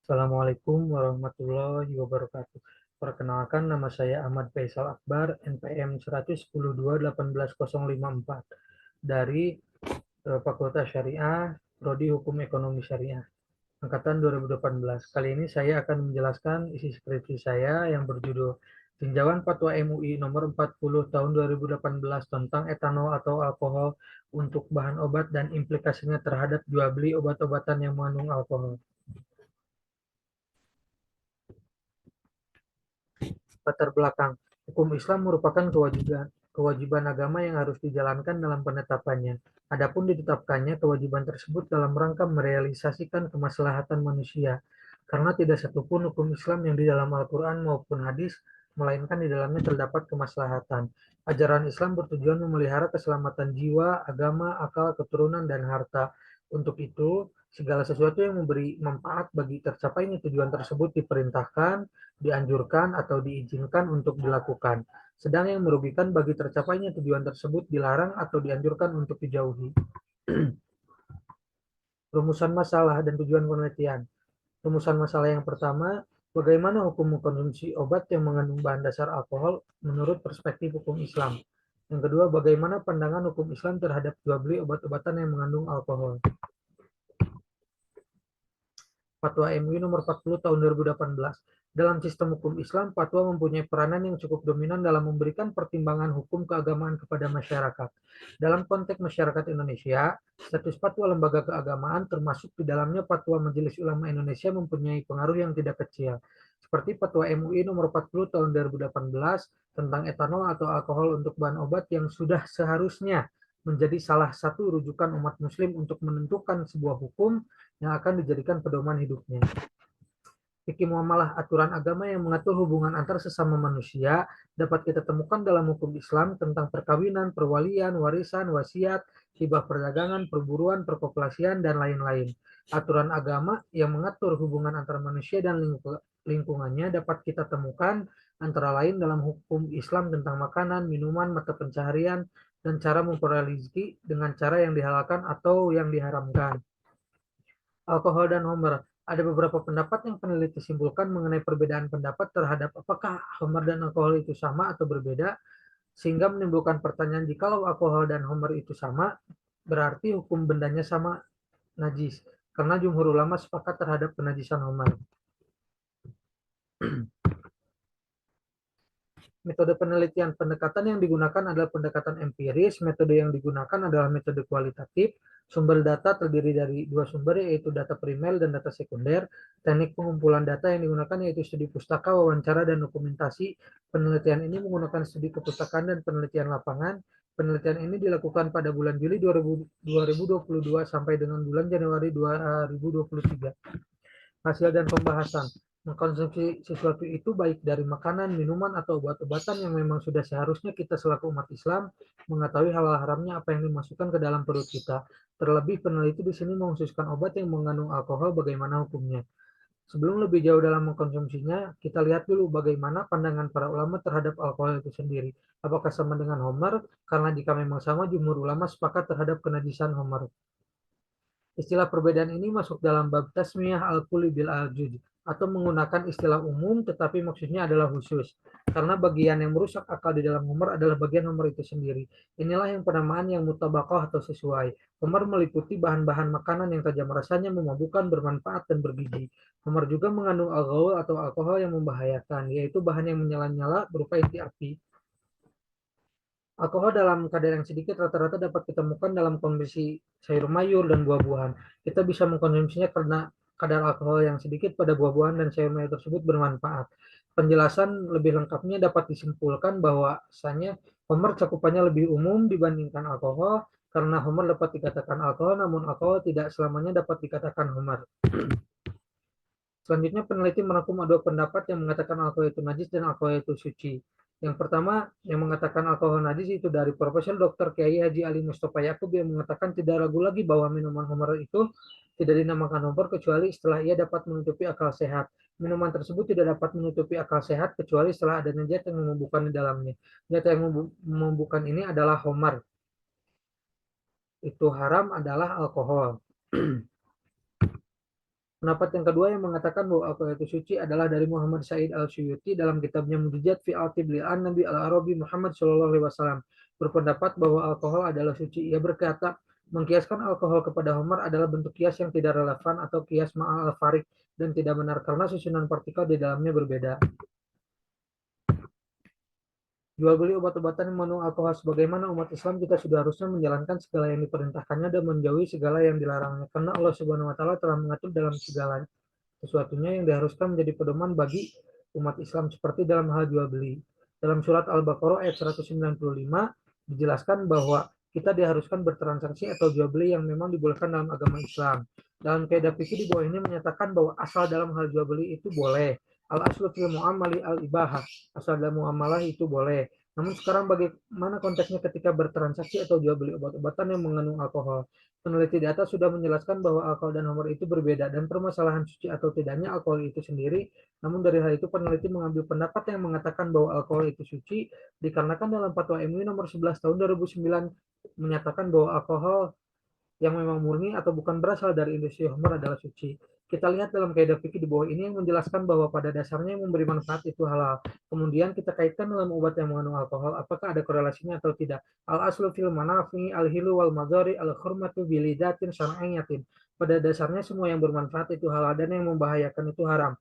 Assalamualaikum warahmatullahi wabarakatuh. Perkenalkan, nama saya Ahmad Faisal Akbar, NPM 110281054 dari Fakultas Syariah, Prodi Hukum Ekonomi Syariah, Angkatan 2018. Kali ini saya akan menjelaskan isi skripsi saya yang berjudul Tinjauan Fatwa MUI nomor 40 tahun 2018 tentang etanol atau alkohol untuk bahan obat dan implikasinya terhadap jual beli obat-obatan yang mengandung alkohol. Latar belakang: hukum Islam merupakan kewajiban agama yang harus dijalankan dalam penetapannya. Adapun ditetapkannya kewajiban tersebut dalam rangka merealisasikan kemaslahatan manusia, karena tidak satupun hukum Islam yang di dalam Al-Quran maupun hadis, melainkan di dalamnya terdapat kemaslahatan. Ajaran Islam bertujuan memelihara keselamatan jiwa, agama, akal, keturunan, dan harta. Untuk itu, segala sesuatu yang memberi manfaat bagi tercapainya tujuan tersebut diperintahkan, dianjurkan, atau diizinkan untuk dilakukan. Sedang yang merugikan bagi tercapainya tujuan tersebut dilarang atau dianjurkan untuk dijauhi. Rumusan masalah dan tujuan penelitian. Rumusan masalah yang pertama, bagaimana hukum mengkonsumsi obat yang mengandung bahan dasar alkohol menurut perspektif hukum Islam. Yang kedua, bagaimana pandangan hukum Islam terhadap jual beli obat-obatan yang mengandung alkohol. Fatwa MUI nomor 40 tahun 2018. Dalam sistem hukum Islam, fatwa mempunyai peranan yang cukup dominan dalam memberikan pertimbangan hukum keagamaan kepada masyarakat. Dalam konteks masyarakat Indonesia, status fatwa lembaga keagamaan termasuk di dalamnya fatwa Majelis Ulama Indonesia mempunyai pengaruh yang tidak kecil. Seperti fatwa MUI nomor 40 tahun 2018 tentang etanol atau alkohol untuk bahan obat yang sudah seharusnya menjadi salah satu rujukan umat muslim untuk menentukan sebuah hukum yang akan dijadikan pedoman hidupnya. Fikih muamalah, aturan agama yang mengatur hubungan antar sesama manusia, dapat kita temukan dalam hukum Islam tentang perkawinan, perwalian, warisan, wasiat, hibah perdagangan, perburuan, perpopulasian, dan lain-lain. Aturan agama yang mengatur hubungan antar manusia dan lingkungannya dapat kita temukan antara lain dalam hukum Islam tentang makanan, minuman, mata pencaharian, dan cara memperoleh rezeki dengan cara yang dihalalkan atau yang diharamkan. Alkohol dan homer. Ada beberapa pendapat yang peneliti simpulkan mengenai perbedaan pendapat terhadap apakah homer dan alkohol itu sama atau berbeda, sehingga menimbulkan pertanyaan jikalau alkohol dan homer itu sama, berarti hukum bendanya sama, najis, karena jumhur ulama sepakat terhadap penajisan homer. Metode penelitian pendekatan yang digunakan adalah pendekatan empiris, metode yang digunakan adalah metode kualitatif, sumber data terdiri dari dua sumber yaitu data primer dan data sekunder, teknik pengumpulan data yang digunakan yaitu studi pustaka, wawancara, dan dokumentasi. Penelitian ini menggunakan studi kepustakaan dan penelitian lapangan. Penelitian ini dilakukan pada bulan Juli 2022 sampai dengan bulan Januari 2023. Hasil dan pembahasan. Mengkonsumsi sesuatu itu baik dari makanan, minuman, atau obat-obatan yang memang sudah seharusnya kita selaku umat Islam mengetahui halal haramnya apa yang dimasukkan ke dalam perut kita. Terlebih peneliti di sini mengkhususkan obat yang mengandung alkohol bagaimana hukumnya. Sebelum lebih jauh dalam mengkonsumsinya, kita lihat dulu bagaimana pandangan para ulama terhadap alkohol itu sendiri. Apakah sama dengan homer? Karena jika memang sama, jumhur ulama sepakat terhadap kenajisan homer. Istilah perbedaan ini masuk dalam bab tasmiyah al-kulli bil al-juj atau menggunakan istilah umum tetapi maksudnya adalah khusus. Karena bagian yang merusak akal di dalam homer adalah bagian homer itu sendiri. Inilah yang penamaan yang mutabaqah atau sesuai. Homer meliputi bahan-bahan makanan yang tajam rasanya, memabukkan, bermanfaat, dan bergizi. Homer juga mengandung alkohol atau alkohol yang membahayakan, yaitu bahan yang menyala-nyala berupa inti api. Alkohol dalam kadar yang sedikit rata-rata dapat ditemukan dalam kondisi sayur mayur dan buah-buahan. Kita bisa mengkonsumsinya karena kadar alkohol yang sedikit pada buah-buahan dan sayur mayur tersebut bermanfaat. Penjelasan lebih lengkapnya dapat disimpulkan bahwasanya homer cakupannya lebih umum dibandingkan alkohol, karena homer dapat dikatakan alkohol, namun alkohol tidak selamanya dapat dikatakan homer. Selanjutnya peneliti merangkum dua pendapat yang mengatakan alkohol itu najis dan alkohol itu suci. Yang pertama yang mengatakan alkohol najis itu dari Profesor Dr. Kiai Haji Ali Mustafa Yakub yang mengatakan tidak ragu lagi bahwa minuman homer itu tidak dinamakan homer kecuali setelah ia dapat menutupi akal sehat. Minuman tersebut tidak dapat menutupi akal sehat kecuali setelah adanya zat yang memabukkan di dalamnya. Zat yang memabukkan ini adalah homer. Itu haram adalah alkohol. Pendapat yang kedua yang mengatakan bahwa alkohol itu suci adalah dari Muhammad Said Al-Suyuti dalam kitabnya Mujizat fi Al-Tibli'an Nabi Al-Arabi Muhammad Shallallahu Alaihi Wasallam, berpendapat bahwa alkohol adalah suci. Ia berkata, mengkiaskan alkohol kepada homer adalah bentuk kias yang tidak relevan atau kias ma'al farik dan tidak benar karena susunan partikel di dalamnya berbeda. Jual beli obat-obatan yang mengandung alkohol. Sebagaimana umat Islam, kita sudah harusnya menjalankan segala yang diperintahkannya dan menjauhi segala yang dilarangnya, karena Allah Subhanahu wa taala telah mengatur dalam segala sesuatunya yang diharuskan menjadi pedoman bagi umat Islam, seperti dalam hal jual beli. Dalam surat Al-Baqarah ayat 195 dijelaskan bahwa kita diharuskan bertransaksi atau jual beli yang memang dibolehkan dalam agama Islam. Dalam kaidah fikih di bawah ini menyatakan bahwa asal dalam hal jual beli itu boleh. Al aslu fil muamali al ibahah, asal dalam muamalah itu boleh. Namun sekarang bagaimana konteksnya ketika bertransaksi atau jual beli obat-obatan yang mengandung alkohol? Peneliti di atas sudah menjelaskan bahwa alkohol dan homer itu berbeda dan permasalahan suci atau tidaknya alkohol itu sendiri. Namun dari hal itu peneliti mengambil pendapat yang mengatakan bahwa alkohol itu suci dikarenakan dalam Fatwa MUI nomor 11 tahun 2009 menyatakan bahwa alkohol yang memang murni atau bukan berasal dari industri homer adalah suci. Kita lihat dalam kaidah fikih di bawah ini yang menjelaskan bahwa pada dasarnya yang memberi manfaat itu halal. Kemudian kita kaitkan dalam obat yang mengandung alkohol, apakah ada korelasinya atau tidak. Al aslu fil manafi al hilu wal madari al khurmatu bilidatin syar'iyyatin. Pada dasarnya semua yang bermanfaat itu halal dan yang membahayakan itu haram.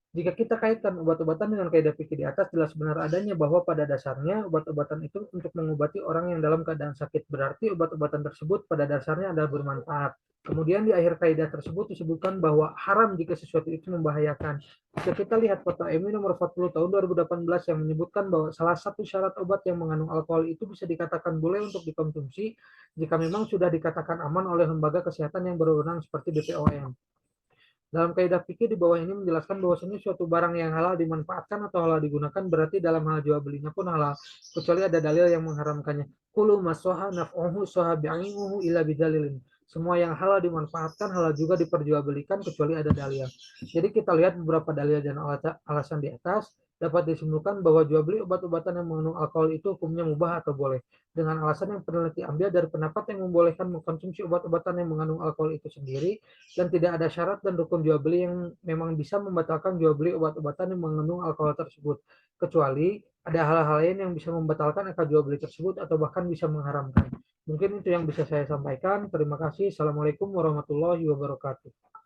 Jika kita kaitkan obat-obatan dengan kaidah fikih di atas, jelas benar adanya bahwa pada dasarnya obat-obatan itu untuk mengobati orang yang dalam keadaan sakit. Berarti obat-obatan tersebut pada dasarnya adalah bermanfaat. Kemudian di akhir kaidah tersebut disebutkan bahwa haram jika sesuatu itu membahayakan. Jika kita lihat Fatwa MUI nomor 40 tahun 2018 yang menyebutkan bahwa salah satu syarat obat yang mengandung alkohol itu bisa dikatakan boleh untuk dikonsumsi jika memang sudah dikatakan aman oleh lembaga kesehatan yang berwenang seperti BPOM. Dalam kaidah fikih di bawah ini menjelaskan bahwasanya suatu barang yang halal dimanfaatkan atau halal digunakan berarti dalam hal jual belinya pun halal, kecuali ada dalil yang mengharamkannya. Kulu masoha naf'uhu soha bi'ainuhu ila bidalilin. Semua yang halal dimanfaatkan, halal juga diperjualbelikan kecuali ada dalil. Jadi kita lihat beberapa dalil dan alasan di atas dapat disimpulkan bahwa jual beli obat-obatan yang mengandung alkohol itu hukumnya mubah atau boleh. Dengan alasan yang peneliti ambil dari pendapat yang membolehkan mengkonsumsi obat-obatan yang mengandung alkohol itu sendiri, dan tidak ada syarat dan rukun jual beli yang memang bisa membatalkan jual beli obat-obatan yang mengandung alkohol tersebut, kecuali ada hal-hal lain yang bisa membatalkan akad jual beli tersebut atau bahkan bisa mengharamkan. Mungkin itu yang bisa saya sampaikan. Terima kasih. Assalamualaikum warahmatullahi wabarakatuh.